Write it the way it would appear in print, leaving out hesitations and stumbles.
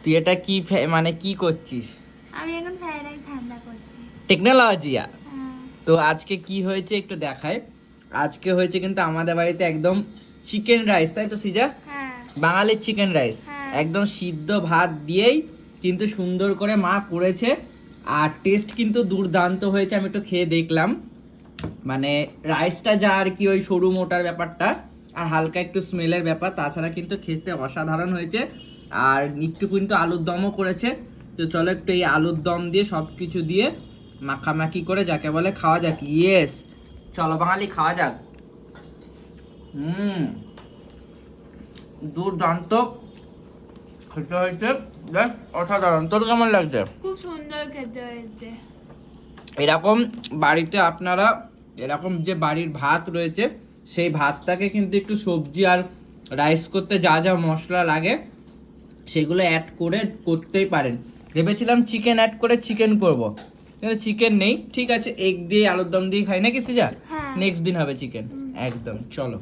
তুই এটা কি মানে কি করছিস? আমি এখন ফ্রাইড রাইস ঠান্ডা করছি। টেকনোলজিয়া। হ্যাঁ। তো আজকে কি হয়েছে একটু দেখায়। আজকে হয়েছে কিন্তু আমাদের বাড়িতে একদম চিকেন রাইস, তাই তো সিজা? হ্যাঁ। বাঙালির চিকেন রাইস, হ্যাঁ। একদম সিদ্ধ ভাত দিয়েই কিন্তু সুন্দর করে মা করেছে। আর টেস্ট কিন্তু দুর্দান্ত হয়েছে, আমি একটু খেয়ে দেখলাম। মানে রাইসটা যা আর কি ওই সরু মোটার ব্যাপারটা আর হালকা একটু স্মেলের ব্যাপার, তাছাড়া কিন্তু খেতে অসাধারণ হয়েছে। আর একটু কিন্তু আলুর দমও করেছে। তো চলো একটু এই আলুর দম দিয়ে সব কিছু দিয়ে মাখামাখি করে যাকে বলে খাওয়া যাক। ইয়েস, চলো বাঙালি খাওয়া যাক। দুর্দান্ত খেতে হয়েছে, বেশ অসাধারণ। তোর কেমন লাগছে? খুব সুন্দর খেতে হয়েছে। এরকম বাড়িতে আপনারা এরকম যে বাড়ির ভাত রয়েছে সেই ভাতটাকে কিন্তু একটু সবজি আর রাইস করতে যা যা মশলা লাগে সেগুলো অ্যাড করে করতেই পারেন। ভেবেছিলাম চিকেন অ্যাড করে চিকেন করব, কিন্তু চিকেন নেই। ঠিক আছে, এগ দিয়ে আলুর দম দিয়ে খাই নাকি সিজা? হ্যাঁ। নেক্সট দিন হবে চিকেন। একদম, চলো।